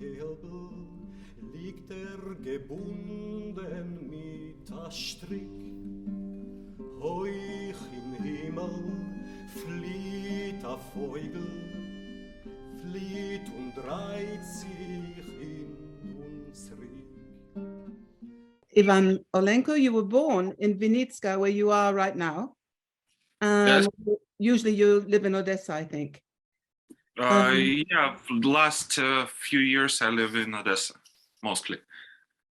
Kelbe liegt gebunden mit a Strick. Hoch im Himmel flieht a Vogel, flieht und reiht sich hin und zurück. Ivan Orlenko, you were born in Vinnitsa, where you are right now. Yes. Usually you live in Odessa, I think. Yeah, for the last few years I live in Odessa, mostly.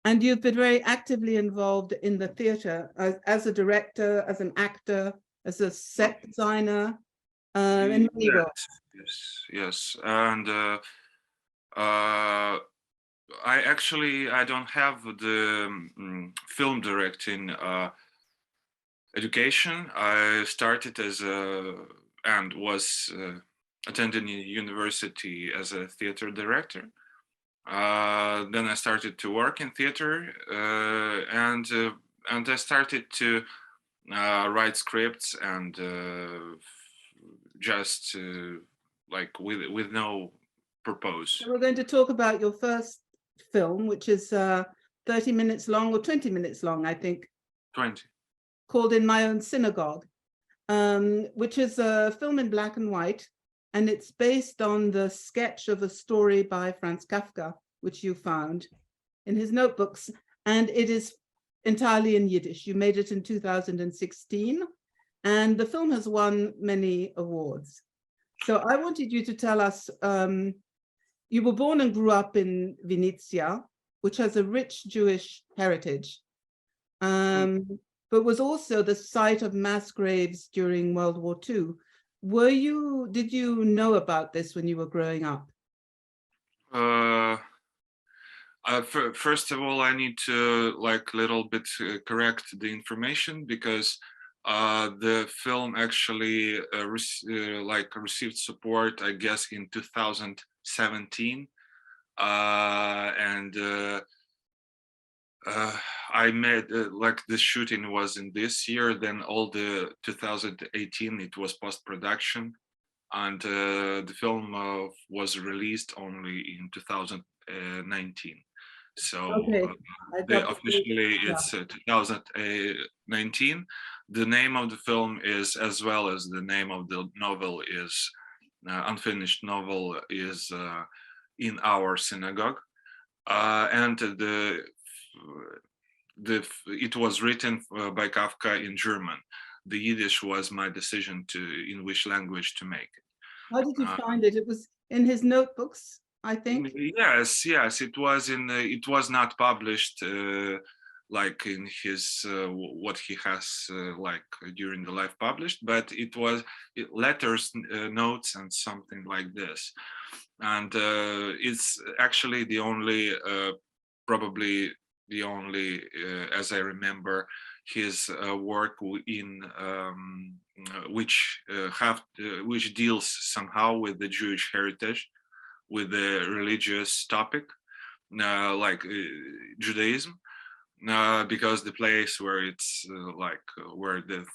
And you've been very actively involved in the theater as a director, as an actor, as a set designer, in many roles. Yes. And I don't have the film directing education. I started as and was attending university as a theater director. Then I started to work in theater, and I started to write scripts and just like with no purpose. So we're going to talk about your first film, which is 30 minutes long or 20 minutes long, I think. 20. Called In My Own Synagogue, which is a film in black and white. And it's based on the sketch of a story by Franz Kafka, which you found in his notebooks. And it is entirely in Yiddish. You made it in 2016. And the film has won many awards. So I wanted you to tell us, you were born and grew up in Vinnitsa, which has a rich Jewish heritage, but was also the site of mass graves during World War II. Did you know about this when you were growing up? First of all, I need to like little bit correct the information, because the film actually received support, I guess, in 2017, and I made like the shooting was in this year. Then all the 2018 it was post-production, and the film was released only in 2019. So Okay. officially it's 2019. The name of the film is, as well as the name of the novel is, unfinished novel is In Our Synagogue, and it was written by Kafka in German. The Yiddish was my decision in which language to make it. How did you find it? It was in his notebooks, I think. Yes. It was in. It was not published like in his what he has like during the life published, but it was letters, notes, and something like this. And it's actually the only, probably the only, as I remember, his work in which deals somehow with the Jewish heritage, with the religious topic, like Judaism, because the place where it's where the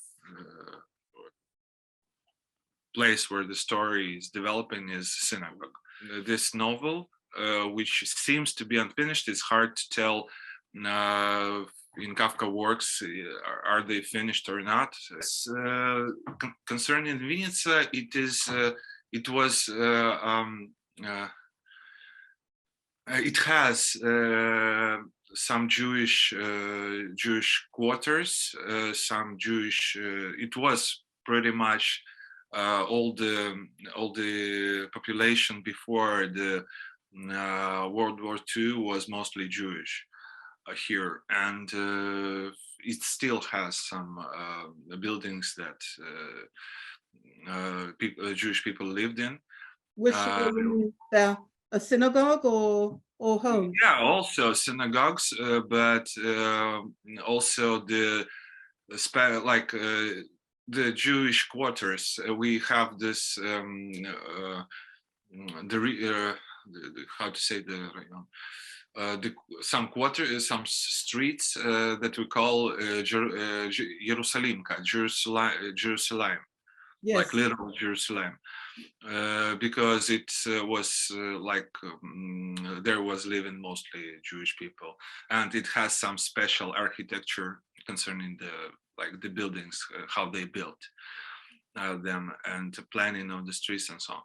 place where the story is developing is synagogue. This novel, which seems to be unfinished, it's hard to tell in Kafka works, are they finished or not? Concerning Vinnitsa, it has some Jewish quarters, some Jewish. It was pretty much all the population before the World War II was mostly Jewish here, and it still has some buildings that Jewish people lived in. Which a synagogue or home? Yeah, also synagogues, but also the Jewish quarters. We have this how to say some quarters, some streets that we call Jerusalemka, Jerusalem, Yes. like literal Jerusalem. because it was there was living mostly Jewish people, and it has some special architecture concerning the buildings, how they built them, and the planning of the streets and so on.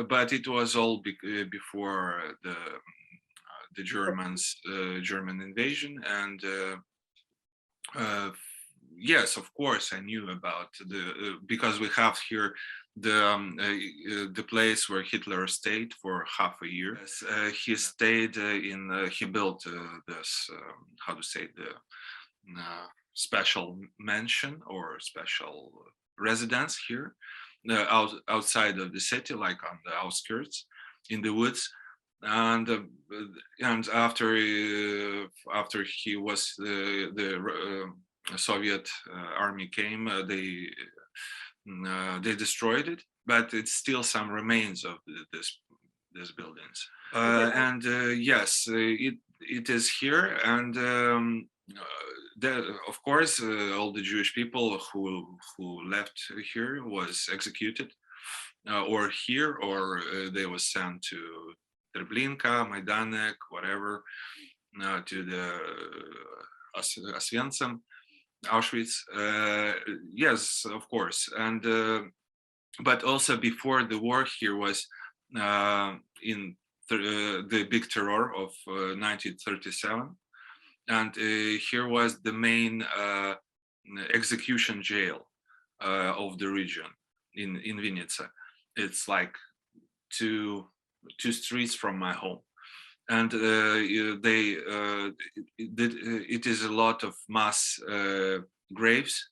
But it was all before the German invasion, and yes, of course, I knew about because we have here the place where Hitler stayed for half a year. He stayed he built this how to say the special mansion or special residence here outside of the city, like on the outskirts in the woods. And after he was the Soviet army came, they destroyed it, but it's still some remains of these buildings. And yes, it is here, and of course, all the Jewish people who left here was executed, or here, or they was sent to Treblinka, Majdanek, whatever, to the Oswiecim, Auschwitz. Yes, of course, and but also before the war, here was in the big terror of 1937, and here was the main execution jail of the region in Vinnitsa. It's like two streets from my home, and it is a lot of mass graves.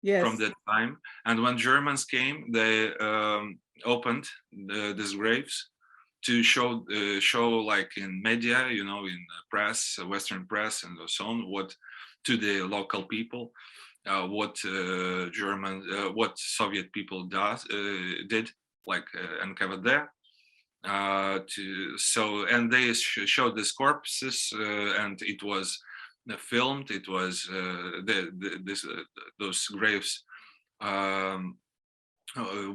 Yes. From that time. And when Germans came, they opened these graves to show like in media, in press, Western press and so on, what to the local people, what what Soviet people did, like NKVD. And they showed these corpses, and it was filmed. It was those graves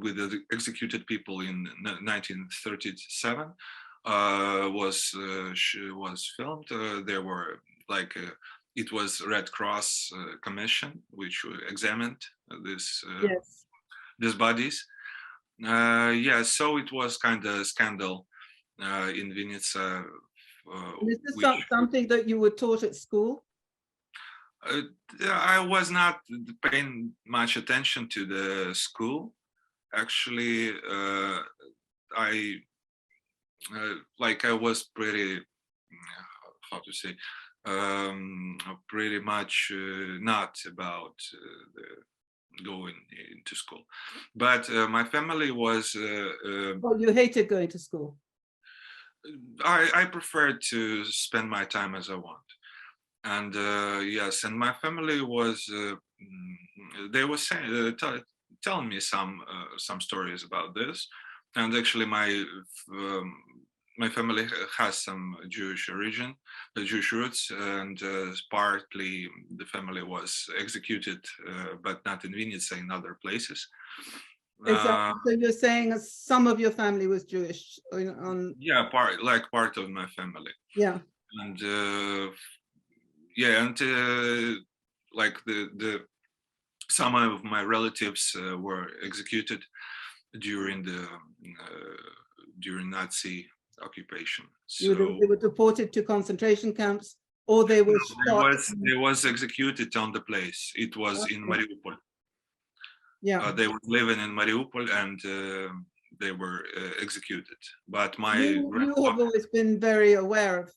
with the executed people in 1937 was filmed. There were it was Red Cross Commission which examined these bodies. So it was kind of a scandal in Vinnitsa. Is this something that you were taught at school? I was not paying much attention to the school. Actually, I was pretty, how to say, pretty much not about going into school. But my family was... Well, you hated going to school. I preferred to spend my time as I want. And yes, and my family was, they were saying, telling me some stories about this. And actually my family has some Jewish origin, Jewish roots, and partly the family was executed, but not in Vinnitsa, in other places. So you're saying some of your family was Jewish? Yeah, part of my family. Yeah. And some of my relatives were executed during Nazi occupation. So they were deported to concentration camps, or they were shot? They was executed on the place. It was in Mariupol. Yeah, they were living in Mariupol, and they were executed. But you have always been very aware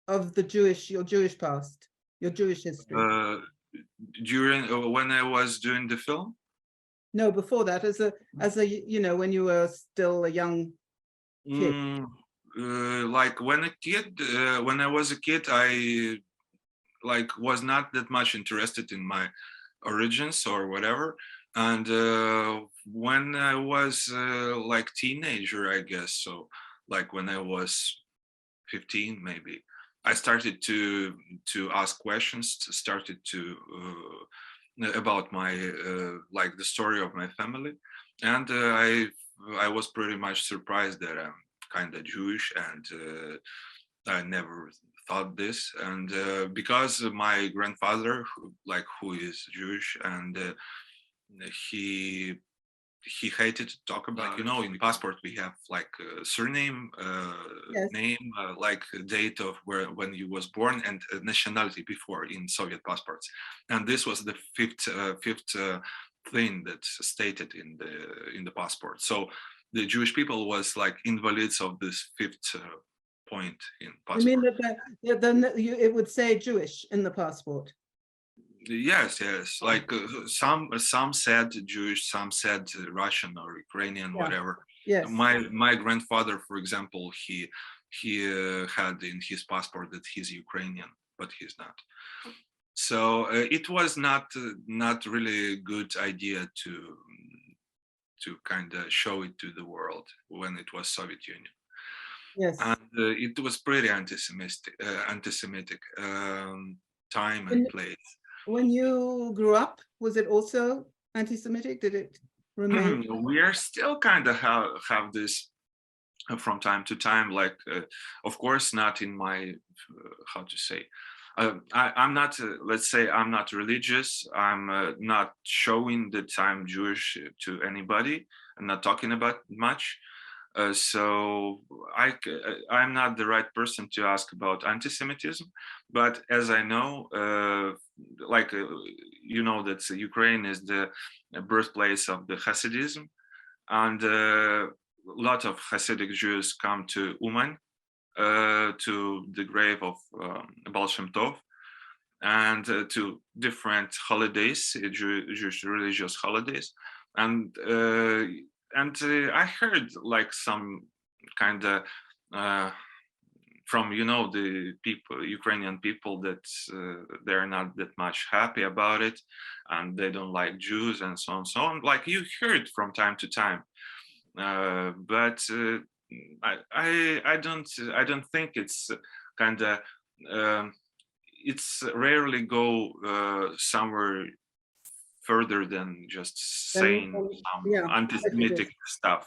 of your Jewish past, your Jewish history. When I was doing the film? No, before that, as a when you were still a young kid. When I was a kid, I was not that much interested in my origins or whatever. And when I was teenager, I guess, so when I was 15 maybe, I started to ask questions, started to about my the story of my family, and I was pretty much surprised that I'm kind of Jewish, and I never thought this. And because my grandfather, who is Jewish, and he hated to talk about, in passport we have like surname, Yes. name, like date of when you was born, and nationality before in Soviet passports. And this was the fifth thing that's stated in the passport. So the Jewish people was like invalids of this fifth point in passport. You mean that it would say Jewish in the passport? Yes, like some said Jewish, some said Russian or Ukrainian, whatever. Yes. My grandfather, for example, he had in his passport that he's Ukrainian, but he's not. So it was not really a good idea to kind of show it to the world when it was Soviet Union. Yes. And it was pretty anti-Semitic time and place. When you grew up, was it also anti-Semitic? Did it remain? We are still kind of have this from time to time, like of course not in my how to say, I'm not let's say I'm not religious. I'm not showing that I'm Jewish to anybody. I'm not talking about much. So I'm not the right person to ask about anti-Semitism, but as I know, that Ukraine is the birthplace of the Hasidism, and a lot of Hasidic Jews come to Uman, to the grave of Baal Shem Tov, and to different holidays, Jewish religious holidays, and I heard like some kind of from the people, Ukrainian people, that they're not that much happy about it, and they don't like Jews and so on. Like you heard from time to time, but I don't think it's kind of it's rarely go somewhere further than just saying some anti-Semitic stuff.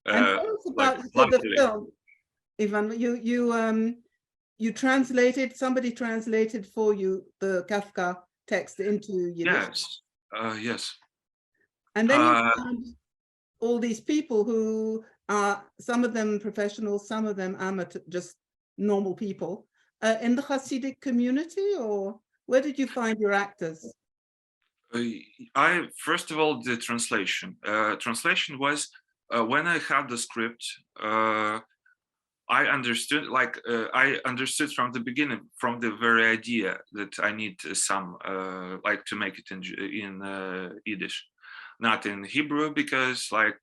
And tell us about the film, Ivan. You translated, somebody translated for you the Kafka text into Yiddish. Yes. And then you found all these people who are, some of them professionals, some of them amateur, just normal people, in the Hasidic community, or where did you find your actors? First of all, the translation. Translation was when I had the script. I understood, I understood from the beginning, from the very idea, that I need some to make it in Yiddish, not in Hebrew, because like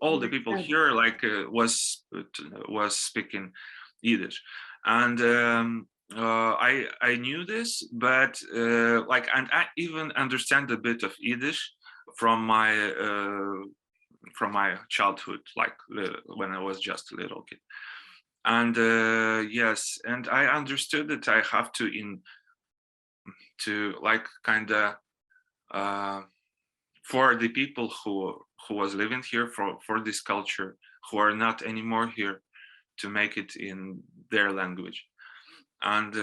all the people here was speaking Yiddish, and. I knew this, but and I even understand a bit of Yiddish from my childhood, when I was just a little kid. And yes, and I understood that I have to for the people who was living here, for this culture, who are not anymore here, to make it in their language. And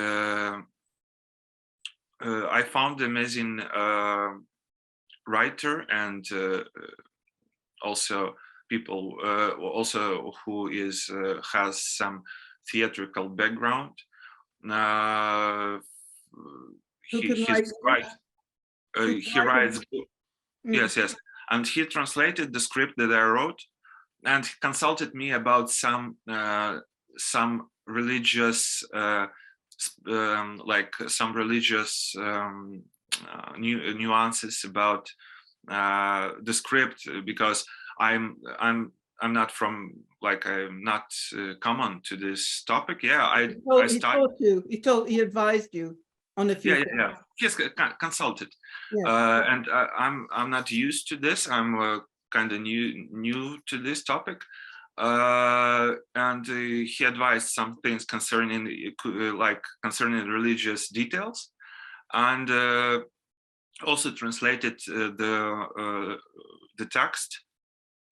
I found amazing writer, and also people also who has some theatrical background. He writes. Yes, and he translated the script that I wrote, and he consulted me about some religious some religious nuances about the script, because I'm not from I'm not common to this topic. He advised you on a few things. He's consulted. And I'm not used to this. I'm kind of new to this topic. And he advised some things concerning religious details, and also translated the text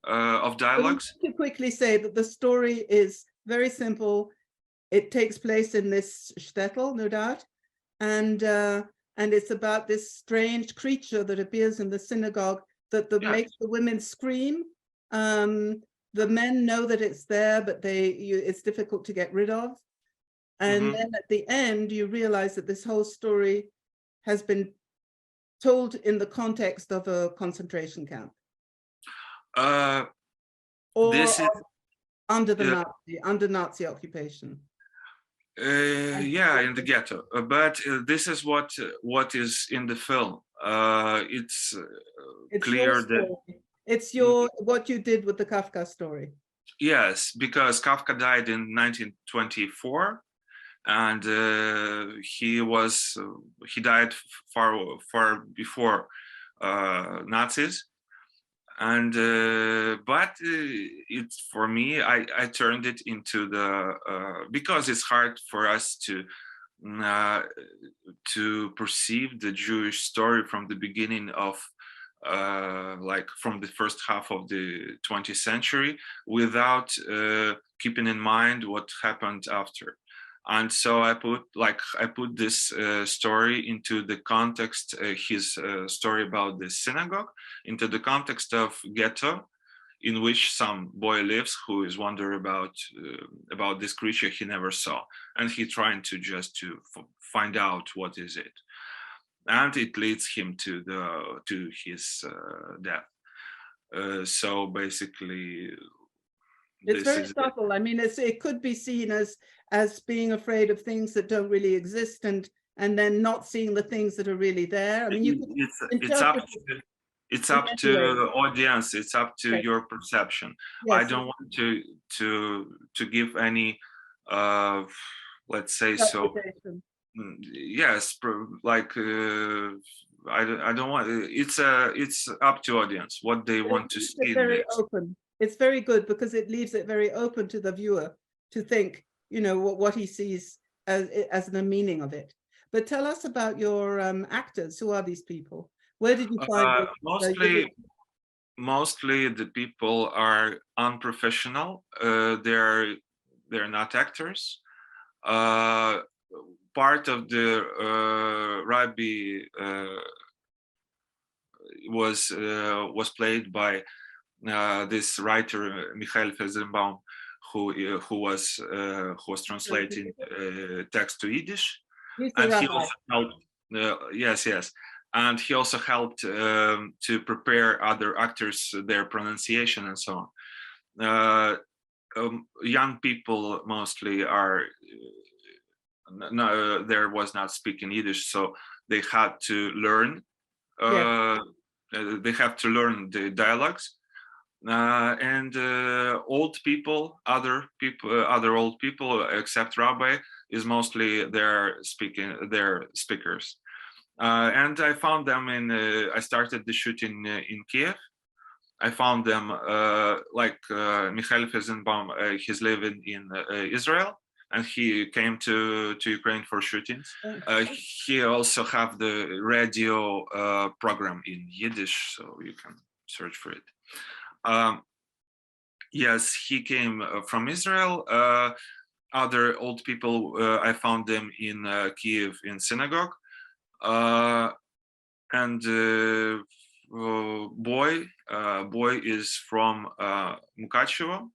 of dialogues. To quickly say that the story is very simple. It takes place in this shtetl, no doubt, and it's about this strange creature that appears in the synagogue that makes the women scream. The men know that it's there, but it's difficult to get rid of. And then at the end, you realize that this whole story has been told in the context of a concentration camp. Or this is under Nazi occupation. Yeah, in the ghetto. But this is what is in the film. It's clear that it's what you did with the Kafka story. Yes, because Kafka died in 1924, and he died far before Nazis. And but it's for me, I turned it into the because it's hard for us to perceive the Jewish story from the beginning of like from the first half of the 20th century without keeping in mind what happened after. And so I put this story into the context, his story about the synagogue, into the context of ghetto, in which some boy lives who is wondering about this creature he never saw, and he trying to find out what is it, and it leads him to his death. So basically, it's very subtle. I mean, it could be seen as being afraid of things that don't really exist, and then not seeing the things that are really there. I mean, it's up to the audience. It's up to your perception. Yes. I don't want to give any, let's say so. Yes, like I don't want. It's up to audience what they want to see. It's very open. It's very good because it leaves it very open to the viewer to think, what he sees as the meaning of it. But tell us about your actors. Who are these people? Where did you find them? Mostly the people are unprofessional. They're not actors. Part of the rabbi was played by this writer Michael Felsenbaum, who was translating text to Yiddish, and he also helped. Yes, and he also helped to prepare other actors, their pronunciation and so on. Young people mostly are. There was not speaking Yiddish, so they had to learn. They have to learn the dialogues, and old people, other old people, except Rabbi, is mostly their speakers. And I found them I started the shooting in Kiev. I found them like Michael Felsenbaum. He's living in Israel, and he came to Ukraine for shootings. He also have the radio program in Yiddish, so you can search for it. Yes, he came from Israel. Other old people, I found them in Kiev in synagogue. And boy is from Mukachevo.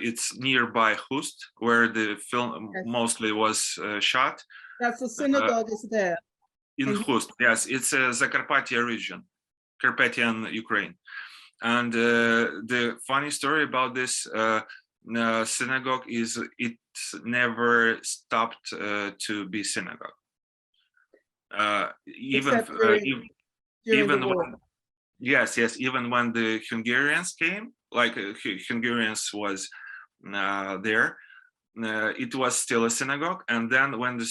It's nearby Hust, where the film mostly was shot. That's the synagogue is there. In Hust, yes, it's a Zakarpattia region, Carpathian Ukraine. And the funny story about this synagogue is it never stopped to be synagogue. Even when, yes, even when the Hungarians came, like Hungarians was there, it was still a synagogue. And then when the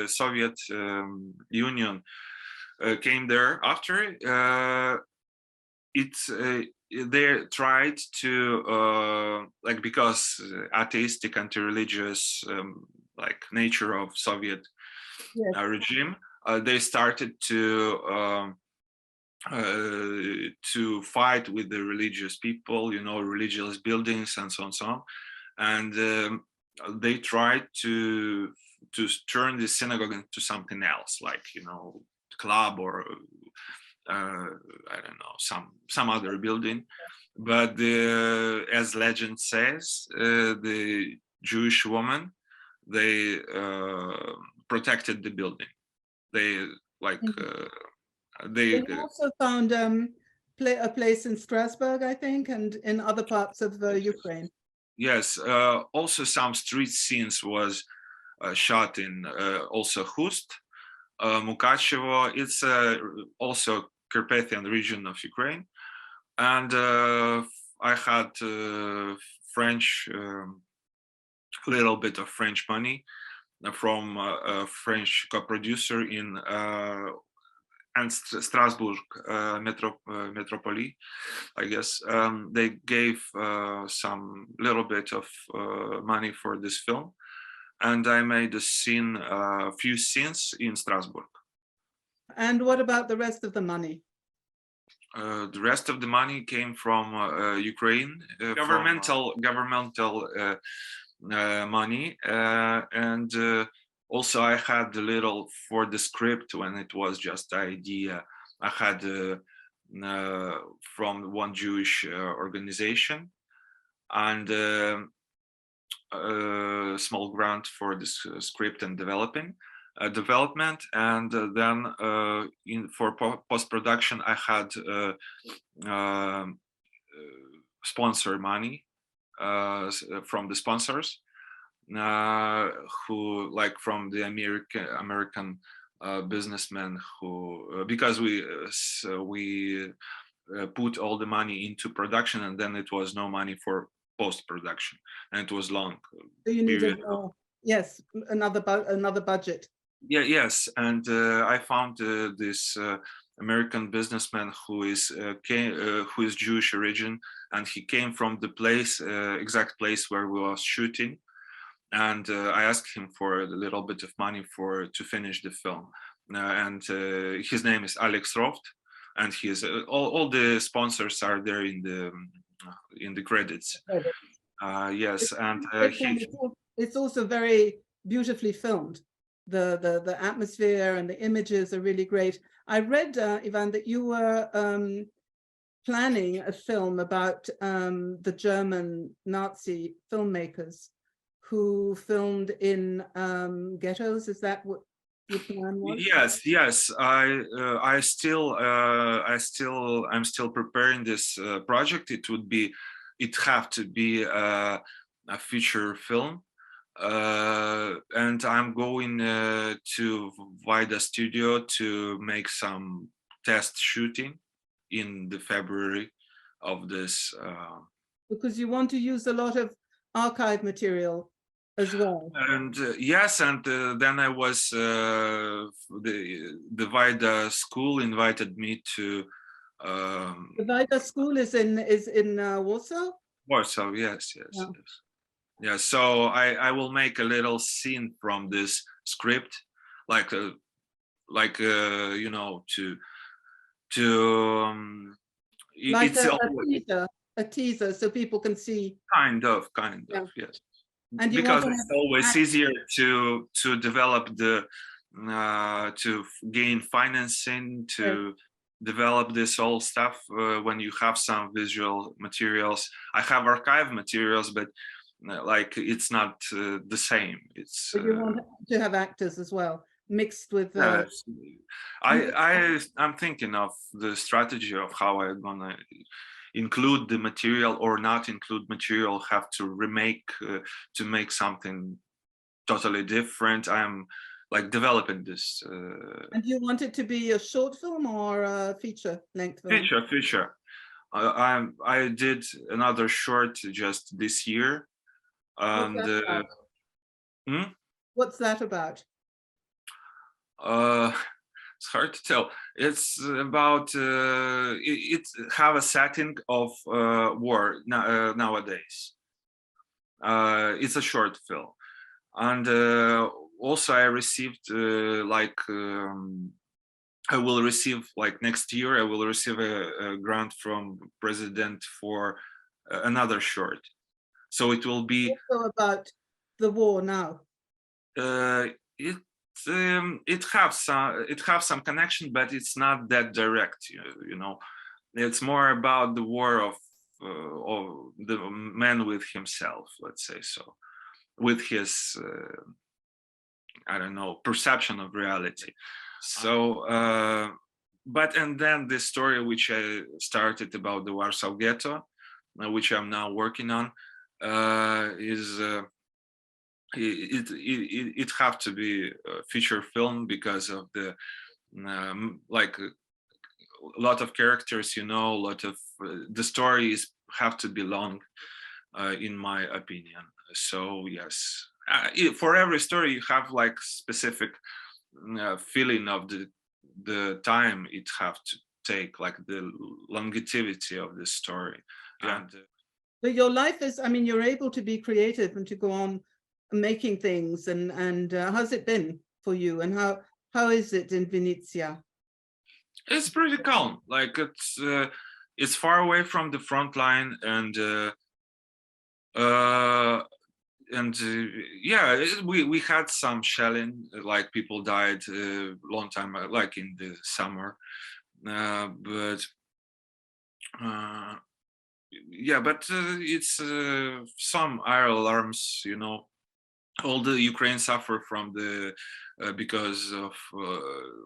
Soviet Union came there after, they tried to like, because atheistic, anti-religious like nature of Soviet regime, they started to to fight with the religious people, religious buildings and so on, so on. And they tried to turn the synagogue into something else, like club or I don't know, some other building. But as legend says, the Jewish woman, they protected the building. They they also found a place in Strasbourg, I think, and in other parts of Ukraine. Yes, also some street scenes was shot in also Hust, Mukachevo. It's also Carpathian region of Ukraine, and I had French, little bit of French money from a French co-producer in and Strasbourg Metropole, I guess. They gave some little bit of money for this film, and I made a few scenes in Strasbourg. And what about the rest of the money? The rest of the money came from Ukraine, governmental money, and also I had a little for the script when it was just the idea. I had from one Jewish organization, and a small grant for this script and development, and then for post-production I had sponsor money from the sponsors, who, like, from the American businessmen, who because we put all the money into production, and then it was no money for post-production, and it was long. So you needed yes, another budget. Yeah, yes, and I found this American businessman who is Jewish origin, and he came from the exact place where we was shooting, and I asked him for a little bit of money to finish the film, and his name is Alex Roft, and he's all the sponsors are there in the credits. Yes, and it's also very beautifully filmed. The atmosphere and the images are really great. I read, Ivan, that you were planning a film about the German Nazi filmmakers who filmed in ghettos. Is that what your plan was? Yes. I'm still preparing this project. It have to be a feature film. And I'm going to Vida studio to make some test shooting in the February of this. Because you want to use a lot of archive material as well. And yes, and then I was the Vida school invited me to. The Vida school is in Warsaw. Warsaw, yes. Yeah. Yeah, so I will make a little scene from this script, like to Like it's a teaser, so people can see. Kind of, yes. And because it's always easier to develop to gain financing, to develop this whole stuff when you have some visual materials. I have archive materials, but like it's not the same. It's but you want to have actors as well mixed with I'm thinking of the strategy of how I'm gonna include the material or not include material, have to remake to make something totally different. I'm like developing this. And do you want it to be a short film or a feature length film? Feature. I did another short just this year. And what's that about? It's hard to tell. It's about it have a setting of war nowadays. It's a short film, and also I received I will receive, like next year, I will receive a grant from president for another short. So it will be Also about the war now. It have some connection, but it's not that direct. You know, it's more about the war of the man with himself, let's say so, with his I don't know, perception of reality. So, and then the story which I started about the Warsaw Ghetto, which I'm now working on, is it have to be a feature film because of the like a lot of characters, you know, a lot of the stories have to be long, in my opinion. So yes, for every story you have like specific feeling of the time it have to take, like the longevity of the story. Yeah. And but your life is, I mean, you're able to be creative and to go on making things, and how's it been for you, and how is it in Vinnitsa? it's pretty calm, like it's far away from the front line, and yeah, we had some shelling, like people died a long time, like in the summer, but yeah, but it's some air alarms, you know. All the Ukraine suffer from the because of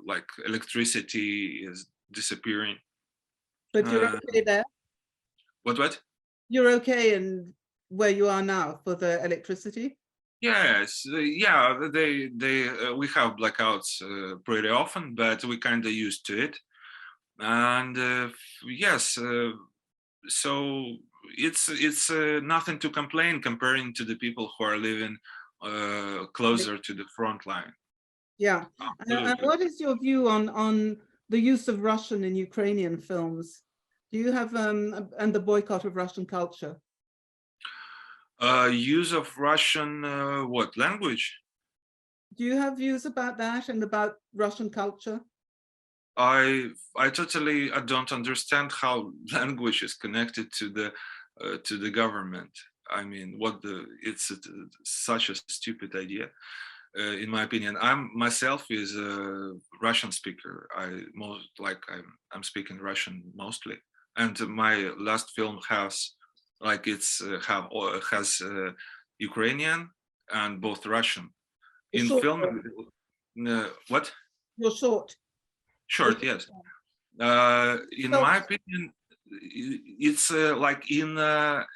like electricity is disappearing. But you're okay there? What? You're okay in where you are now for the electricity? Yes, yeah, they we have blackouts pretty often, but we kind of used to it. And yes, so it's nothing to complain comparing to the people who are living closer to the front line. Yeah. And what is your view on the use of Russian in Ukrainian films? Do you have and the boycott of Russian culture? Use of Russian what language? Do you have views about that and about Russian culture? I totally don't understand how language is connected to the government. I mean, it's such a stupid idea, in my opinion. I'm myself is a Russian speaker. I'm speaking Russian mostly, and my last film has like has Ukrainian and both Russian. In film, what? You're short. Short, yes. In my opinion, it's like in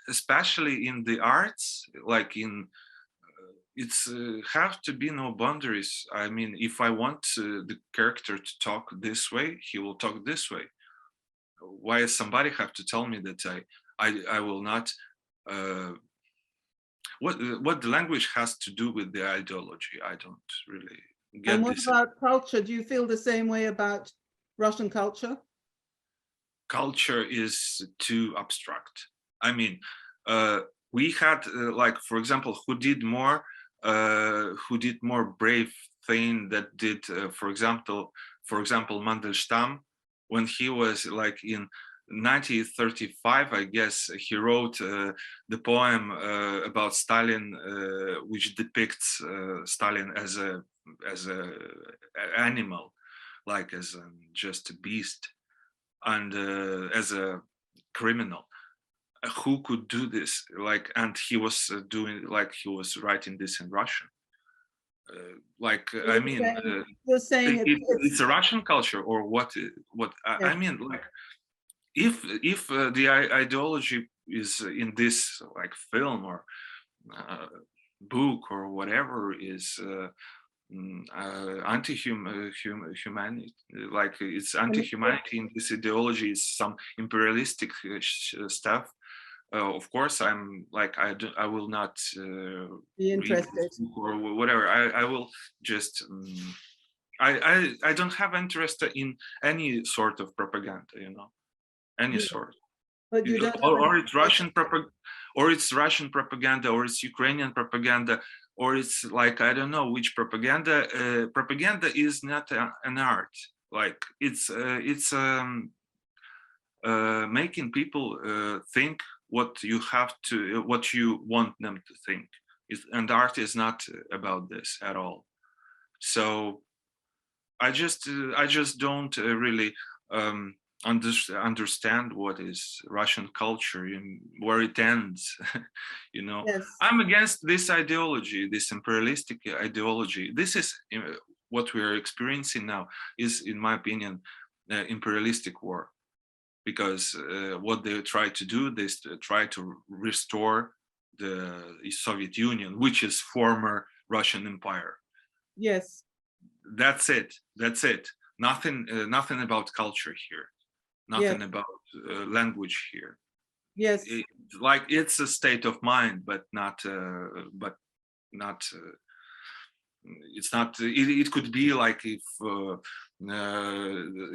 especially in the arts, like in it's have to be no boundaries. I mean, if I want the character to talk this way, he will talk this way. Why somebody have to tell me that I will not? What the language has to do with the ideology? I don't really get. And what about culture? Do you feel the same way about Russian culture? Culture is too abstract. I mean, we had like, for example, who did more brave thing that did, for example, Mandelstam, when he was like in 1935, I guess, he wrote the poem about Stalin, which depicts Stalin as a animal, like as just a beast, and as a criminal. Who could do this? Like, and he was he was writing this in Russian. I mean, you're saying it's a Russian culture, or what? What yeah. I mean, like, if the ideology is in this like film or book or whatever is anti-humanity, like it's anti-humanity in this ideology, is some imperialistic stuff. Of course, I'm like, I will not be interested or whatever. I will just I don't have interest in any sort of propaganda, you know, any sort. But you don't or it's Russian propaganda, or it's Russian propaganda, or it's Ukrainian propaganda, or it's like, I don't know which propaganda. Propaganda is not an art. like it's making people think what you want them to think. And art is not about this at all. So I just don't really understand what is Russian culture and where it ends. You know, Yes. I'm against this ideology, this imperialistic ideology. This is what we are experiencing now is, in my opinion, imperialistic war, because what they try to do is to try to restore the Soviet Union, which is former Russian Empire. Yes. That's it. That's it. Nothing about culture here. Nothing Yes. about language here. Yes. It's a state of mind, but not. It's not. It could be like if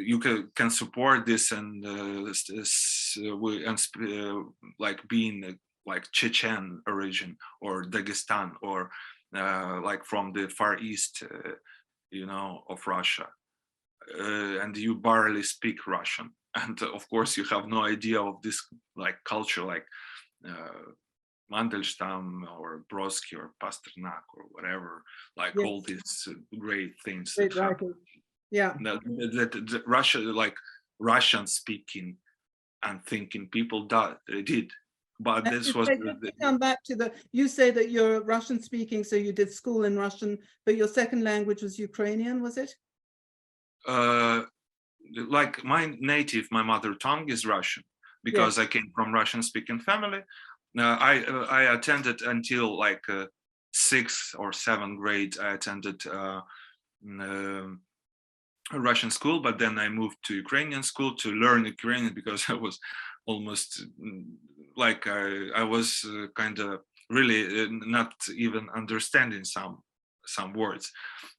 you can support this and like being like Chechen origin or Dagestan or like from the Far East, you know, of Russia, and you barely speak Russian, and of course you have no idea of this like culture, like Mandelstam or Brodsky or Pasternak or whatever, like Yes. all these great things Great that happen. Yeah. That Russia, like Russian speaking and thinking people did. But And this you was say, just to come back to you say that you're Russian speaking, so you did school in Russian, but your second language was Ukrainian, was it? Like my mother tongue is Russian, because Yes. I came from Russian speaking family. I attended until like 6th or 7th grade. I attended a Russian school, but then I moved to Ukrainian school to learn Ukrainian, because I was almost like I was kind of really not even understanding some words.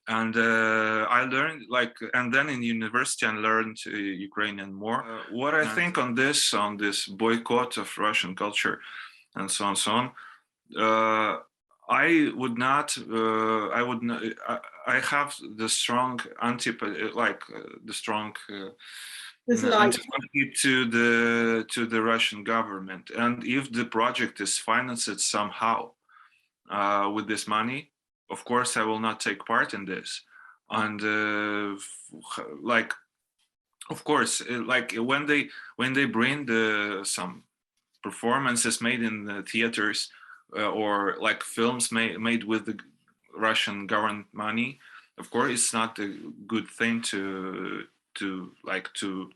And I learned and then in university I learned Ukrainian more. What I think on this boycott of Russian culture and so on, I would not. I have the strong antipathy to the Russian government, and if the project is financed somehow with this money, of course I will not take part in this. And of course, like when they bring some performances made in the theaters or like films made with the Russian government money, of course it's not a good thing to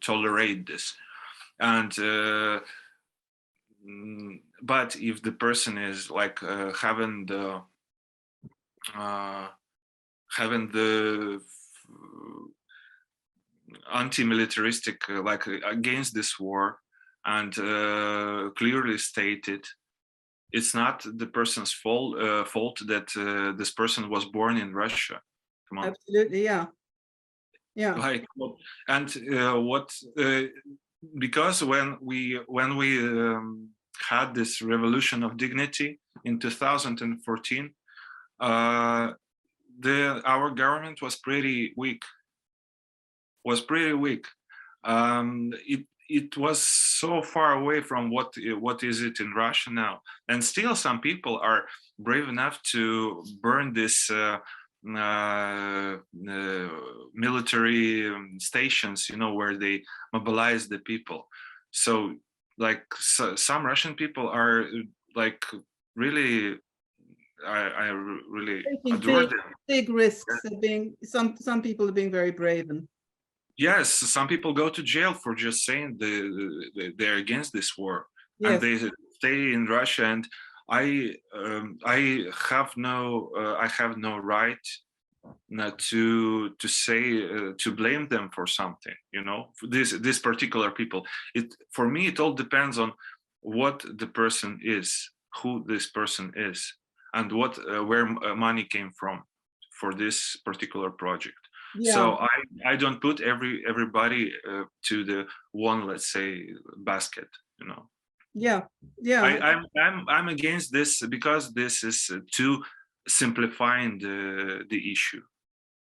tolerate this. And but if the person is like having the anti-militaristic like against this war, and clearly stated, it's not the person's fault that this person was born in Russia. Come on. Absolutely, yeah. Yeah. Like, and because when we had this revolution of dignity in 2014, our government was pretty weak. It was so far away from what is it in Russia now, and still some people are brave enough to burn this military stations, you know, where they mobilize the people. So like some Russian people are like really, I really adore them. Big risks of being, some people are being very brave. And yes, some people go to jail for just saying they're against this war. Yes. And they stay in Russia, and I have no right to say to blame them for something. You know, this particular people. For me, it all depends on what the person is, who this person is, and where money came from for this particular project. Yeah. So I don't put everybody to the one, let's say, basket, you know. Yeah, yeah. I'm against this because this is too simplifying the issue.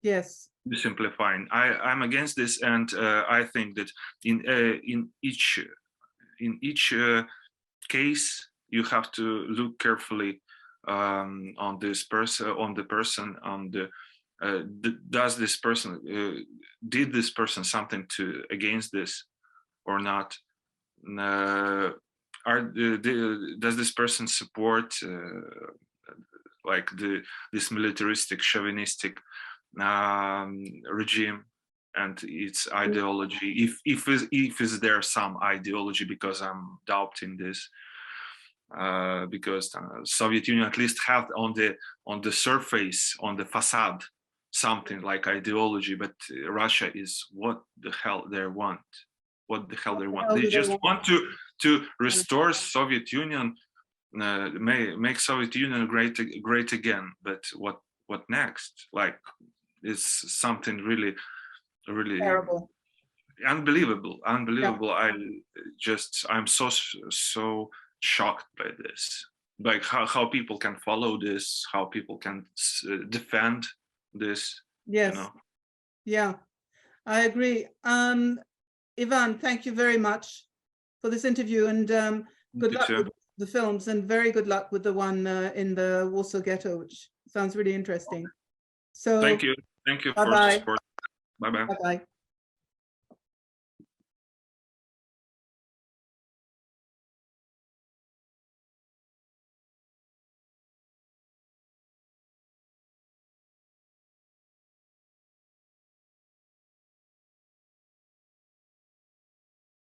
Yes. Simplifying. I'm against this, and I think that in each case you have to look carefully on this person, does this person did this person something against this or not? Does this person support like this militaristic, chauvinistic regime and its ideology? If is there some ideology, because I'm doubting this, because Soviet Union at least had on the surface, on the facade, something like ideology, but Russia is what the hell they want. They just want to restore Soviet Union, make Soviet Union great again. But what next? Like, it's something really Terrible. unbelievable. Yeah. I'm so shocked by this, like how people can follow this, how people can defend this. Yes. You know? Yeah, I agree. Ivan, thank you very much for this interview, and good luck with the films, and very good luck with the one in the Warsaw Ghetto, which sounds really interesting. So thank you for the support. Bye bye.